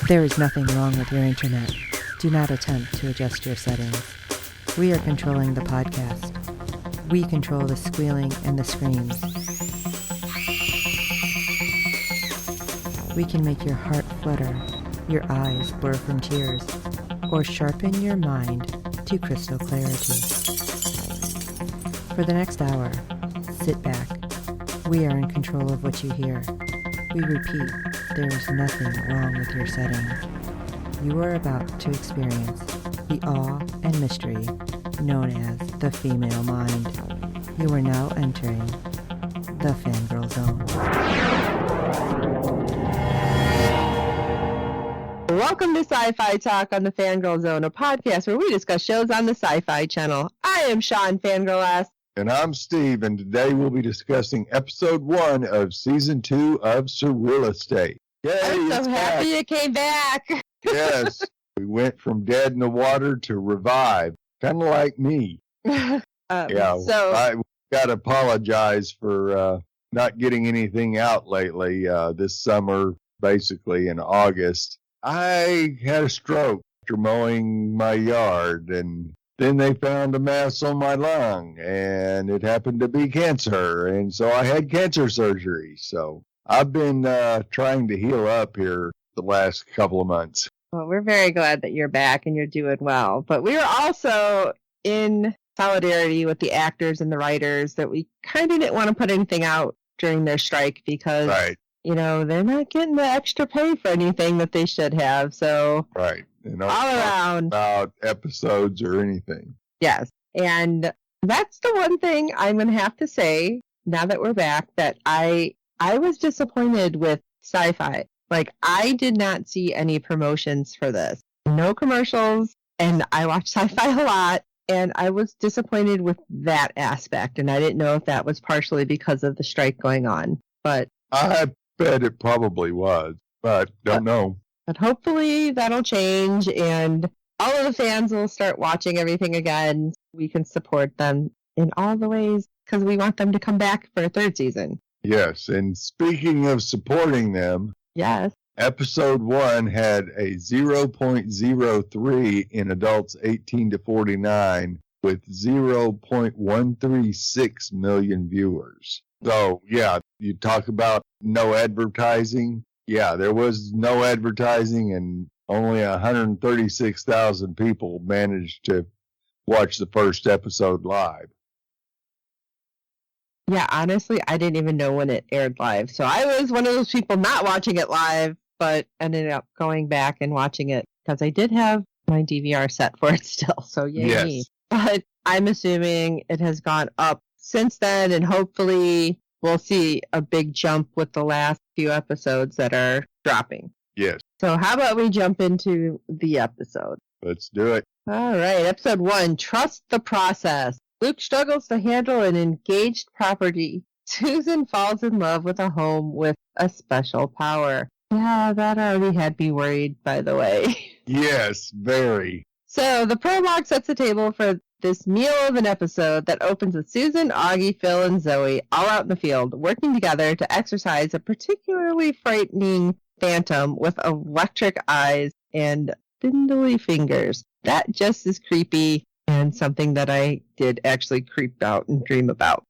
There is nothing wrong with your internet. Do not attempt to adjust your settings. We are controlling the podcast. We control the squealing and the screams. We can make your heart flutter, your eyes blur from tears, or sharpen your mind to crystal clarity. For the next hour, sit back. We are in control of what you hear. We repeat, there is nothing wrong with your settings. You are about to experience the awe and mystery known as the female mind. You are now entering the Fangirl Zone. Welcome to Sci-Fi Talk on the Fangirl Zone, a podcast where we discuss shows on the Sci-Fi Channel. I am Sean Fangirl. And I'm Steve, and today we'll be discussing episode 1 of season 2 of SurrealEstate. Yay, I'm so happy it came back. Yes, we went from dead in the water to revive, kind of like me. I got to apologize for not getting anything out lately. This summer, basically in August, I had a stroke after mowing my yard, and then they found a mass on my lung, and it happened to be cancer, and so I had cancer surgery. So I've been trying to heal up here the last couple of months. Well, we're very glad that you're back and you're doing well. But we were also in solidarity with the actors and the writers that we kind of didn't want to put anything out during their strike because, you know, they're not getting the extra pay for anything that they should have. So You know, all around about episodes or anything. Yes. And that's the one thing I'm going to have to say now that we're back, that I was disappointed with Sci-Fi. Like, I did not see any promotions for this. No commercials. And I watch Sci-Fi a lot. And I was disappointed with that aspect. And I didn't know if that was partially because of the strike going on. But I bet it probably was, but don't know. But hopefully that'll change and all of the fans will start watching everything again. We can support them in all the ways because we want them to come back for a third season. Yes, and speaking of supporting them, yes, episode 1 had a 0.03 in adults 18 to 49 with 0.136 million viewers. So, yeah, you talk about no advertising. Yeah, there was no advertising, and only 136,000 people managed to watch the first episode live. Yeah, honestly, I didn't even know when it aired live. So I was one of those people not watching it live, but ended up going back and watching it because I did have my DVR set for it still. So yay me. But I'm assuming it has gone up since then, and hopefully we'll see a big jump with the last few episodes that are dropping. Yes. So how about we jump into the episode? Let's do it. All right. Episode 1, Trust the Process. Luke struggles to handle an engaged property. Susan falls in love with a home with a special power. Yeah, that already had me worried, by the way. Yes, very. So the prologue sets the table for this meal of an episode that opens with Susan, Augie, Phil, and Zoe all out in the field, working together to exorcise a particularly frightening phantom with electric eyes and spindly fingers. That just is creepy and something that I did actually creep out and dream about.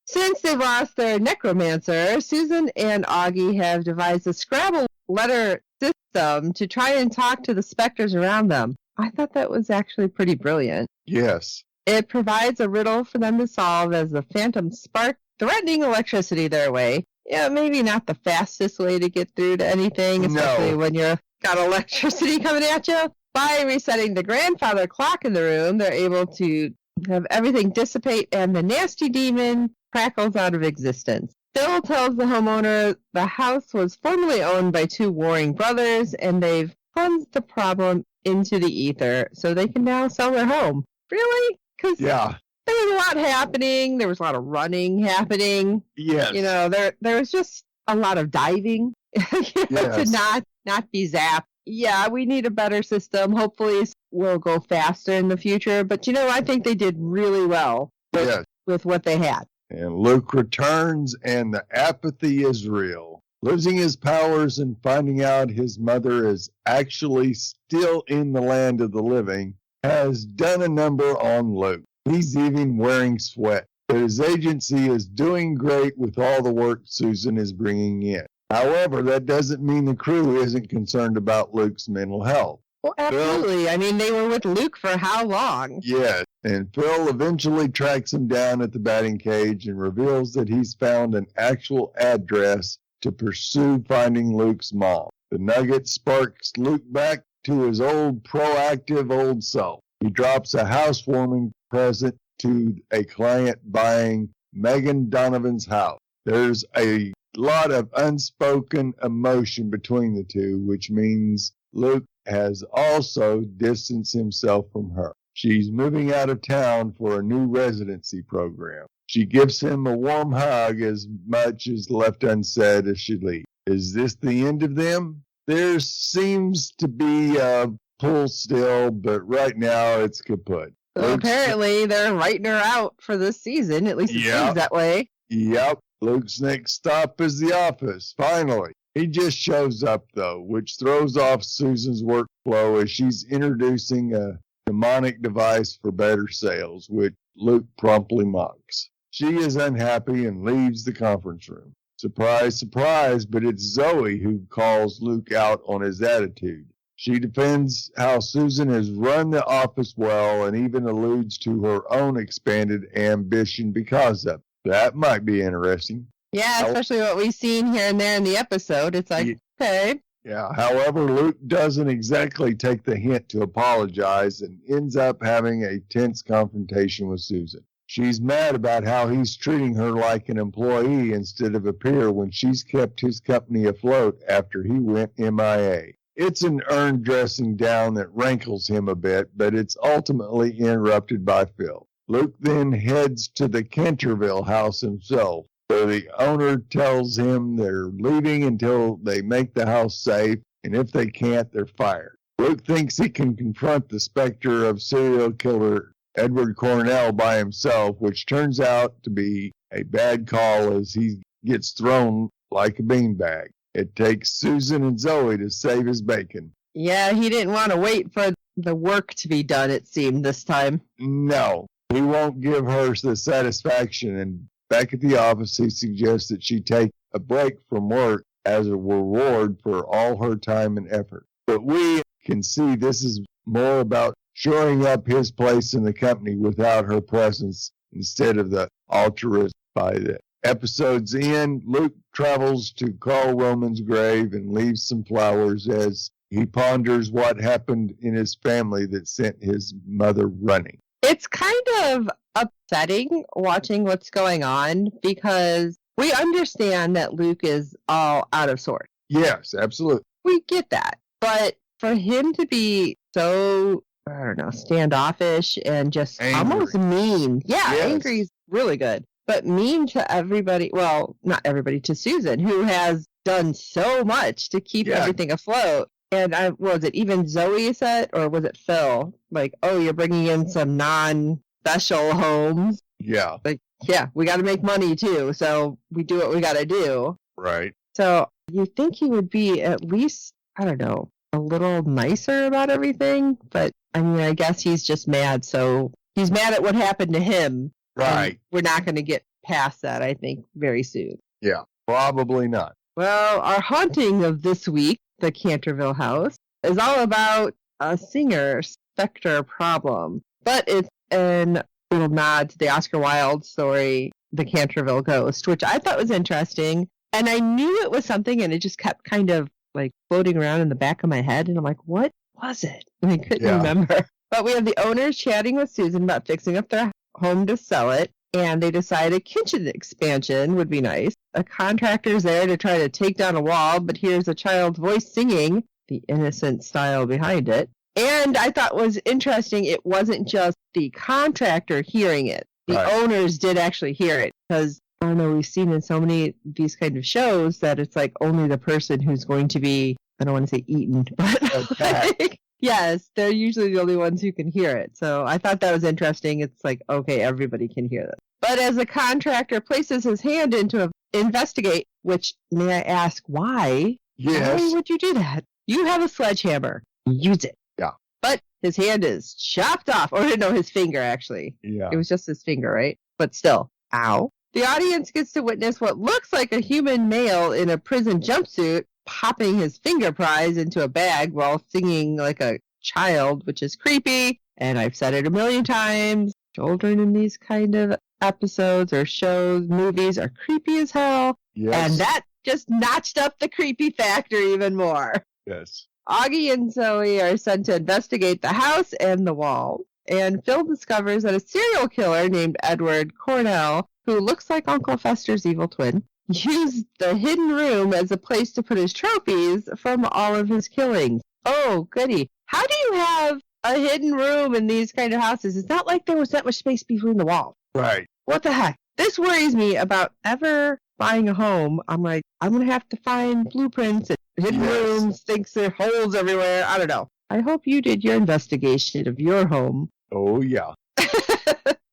Since they've lost their necromancer, Susan and Augie have devised a Scrabble letter system to try and talk to the specters around them. I thought that was actually pretty brilliant. Yes. It provides a riddle for them to solve as the phantom spark threatening electricity their way. Yeah, maybe not the fastest way to get through to anything, especially when you've got electricity coming at you. By resetting the grandfather clock in the room, they're able to have everything dissipate and the nasty demon crackles out of existence. Phil tells the homeowner the house was formerly owned by 2 warring brothers and they've plunged the problem into the ether so they can now sell their home. Really? Because there was a lot happening. There was a lot of running happening. Yes. You know, there was just a lot of diving to not be zapped. Yeah, we need a better system. Hopefully we'll go faster in the future. But, you know, I think they did really well with what they had. And Luke returns, and the apathy is real. losing his powers and finding out his mother is actually still in the land of the living, has done a number on Luke. He's even wearing sweat, but his agency is doing great with all the work Susan is bringing in. However, that doesn't mean the crew isn't concerned about Luke's mental health. Well, absolutely. I mean, they were with Luke for how long? Yes, and Phil eventually tracks him down at the batting cage and reveals that he's found an actual address to pursue finding Luke's mom. The nugget sparks Luke back to his proactive old self. He drops a housewarming present to a client buying Megan Donovan's house. There's a lot of unspoken emotion between the two, which means Luke has also distanced himself from her. She's moving out of town for a new residency program. She gives him a warm hug, as much is left unsaid as she leaves. Is this the end of them? There seems to be a pull still, but right now it's kaput. So apparently they're writing her out for this season. At least it seems that way. Yep. Luke's next stop is the office, finally. He just shows up, though, which throws off Susan's workflow as she's introducing a demonic device for better sales, which Luke promptly mocks. She is unhappy and leaves the conference room. Surprise, surprise, but it's Zoe who calls Luke out on his attitude. She defends how Susan has run the office well and even alludes to her own expanded ambition because of it. That might be interesting. Yeah, especially what we've seen here and there in the episode. It's like, okay. Yeah, however, Luke doesn't exactly take the hint to apologize and ends up having a tense confrontation with Susan. She's mad about how he's treating her like an employee instead of a peer when she's kept his company afloat after he went MIA. It's an earned dressing down that rankles him a bit, but it's ultimately interrupted by Phil. Luke then heads to the Canterville house himself. So the owner tells him they're leaving until they make the house safe, and if they can't, they're fired. Luke thinks he can confront the specter of serial killer Edward Cornell by himself, which turns out to be a bad call as he gets thrown like a beanbag. It takes Susan and Zoe to save his bacon. Yeah, he didn't want to wait for the work to be done, it seemed, this time. No, he won't give her the satisfaction, and back at the office, he suggests that she take a break from work as a reward for all her time and effort. But we can see this is more about shoring up his place in the company without her presence instead of the altruism. By the episode's end, Luke travels to Carl Roman's grave and leaves some flowers as he ponders what happened in his family that sent his mother running. It's kind of upsetting watching what's going on because we understand that Luke is all out of sorts. Yes, absolutely. We get that. But for him to be so, I don't know, standoffish and just angry. Almost mean. Yeah, yes. Angry is really good. But mean to everybody, well, not everybody, to Susan, who has done so much to keep everything afloat. And was it even Zoe said, or was it Phil? Like, oh, you're bringing in some non-special homes. Yeah. Like, yeah, we got to make money too. So we do what we got to do. Right. So you think he would be at least, I don't know, a little nicer about everything. But I mean, I guess he's just mad. So he's mad at what happened to him. Right. We're not going to get past that, I think, very soon. Yeah, probably not. Well, our haunting of this week, the Canterville house, is all about a singer specter problem. But it's a little nod to the Oscar Wilde story, The Canterville Ghost, which I thought was interesting. And I knew it was something, and it just kept kind of like floating around in the back of my head. And I'm like, what was it? And I couldn't remember. But we have the owners chatting with Susan about fixing up their home to sell it. And they decided a kitchen expansion would be nice. A contractor's there to try to take down a wall, but here's a child's voice singing, the innocent style behind it. And I thought was interesting, it wasn't just the contractor hearing it. The owners did actually hear it. Because, I don't know, we've seen in so many these kind of shows that it's like only the person who's going to be, I don't want to say eaten, but like, yes, they're usually the only ones who can hear it. So I thought that was interesting. It's like, okay, everybody can hear this. But as the contractor places his hand in to investigate, which, may I ask, why? Yes. Why would you do that? You have a sledgehammer. Use it. Yeah. But his hand is chopped off. Or no, his finger, actually. Yeah. It was just his finger, right? But still, ow. The audience gets to witness what looks like a human male in a prison jumpsuit popping his finger prize into a bag while singing like a child, which is creepy. And I've said it a million times. Children in these kind of episodes or shows, movies are creepy as hell. Yes. And that just notched up the creepy factor even more. Yes. Augie and Zoe are sent to investigate the house and the walls. And Phil discovers that a serial killer named Edward Cornell, who looks like Uncle Fester's evil twin, used the hidden room as a place to put his trophies from all of his killings. Oh, goody. How do you have a hidden room in these kind of houses? It's not like there was that much space between the walls. Right. What the heck? This worries me about ever buying a home. I'm like, I'm going to have to find blueprints and hidden rooms, thinks there are holes everywhere. I don't know. I hope you did your investigation of your home. Oh, yeah.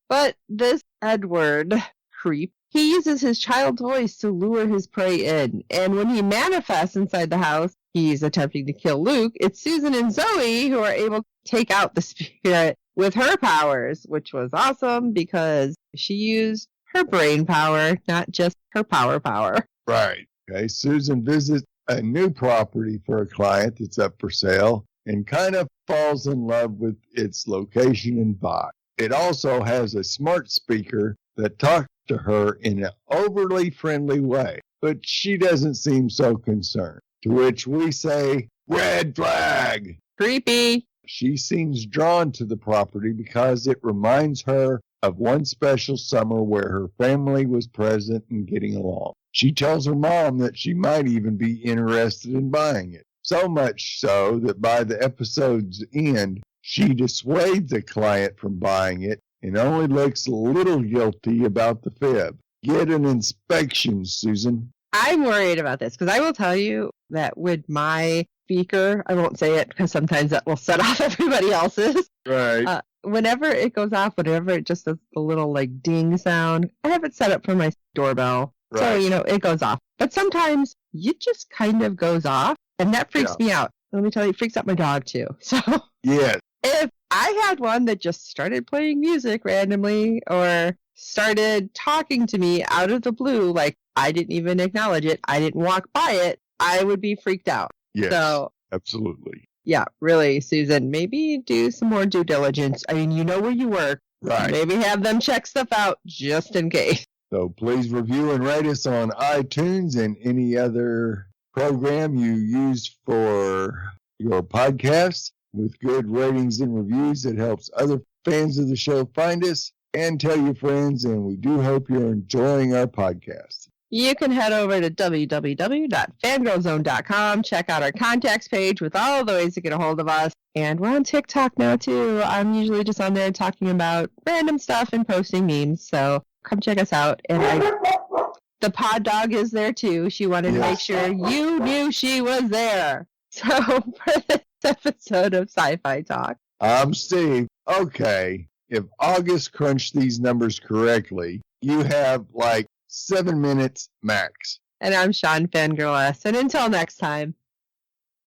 But this Edward creep, he uses his child's voice to lure his prey in. And when he manifests inside the house, he's attempting to kill Luke. It's Susan and Zoe who are able to take out the spirit with her powers, which was awesome because she used her brain power, not just her power. Right. Okay. Susan visits a new property for a client that's up for sale and kind of falls in love with its location and vibe. It also has a smart speaker that talks to her in an overly friendly way, but she doesn't seem so concerned. To which we say, red flag. Creepy. She seems drawn to the property because it reminds her of one special summer where her family was present and getting along. She tells her mom that she might even be interested in buying it. So much so that by the episode's end, she dissuades the client from buying it and only looks a little guilty about the fib. Get an inspection, Susan. I'm worried about this because I will tell you that with my speaker, I won't say it because sometimes that will set off everybody else's. Right. Whenever it goes off, whenever it just does the little like ding sound, I have it set up for my doorbell. Right. So, it goes off. But sometimes it just kind of goes off and that freaks me out. Let me tell you, it freaks out my dog too. So yes. If I had one that just started playing music randomly or started talking to me out of the blue, like I didn't even acknowledge it, I didn't walk by it, I would be freaked out. Yes, so, absolutely. Yeah, really, Susan, maybe do some more due diligence. I mean, you know where you work. Right. Maybe have them check stuff out just in case. So please review and rate us on iTunes and any other program you use for your podcast. With good ratings and reviews, it helps other fans of the show find us, and tell your friends, and we do hope you're enjoying our podcast. You can head over to www.fangirlzone.com, check out our contacts page with all the ways to get a hold of us. And we're on TikTok now, too. I'm usually just on there talking about random stuff and posting memes, so come check us out. And the pod dog is there, too. She wanted to make sure you knew she was there. So for this episode of Sci-Fi Talk, I'm Steve. Okay, if August crunched these numbers correctly, you have like 7 minutes max. And I'm Sean Fangirl S. And until next time.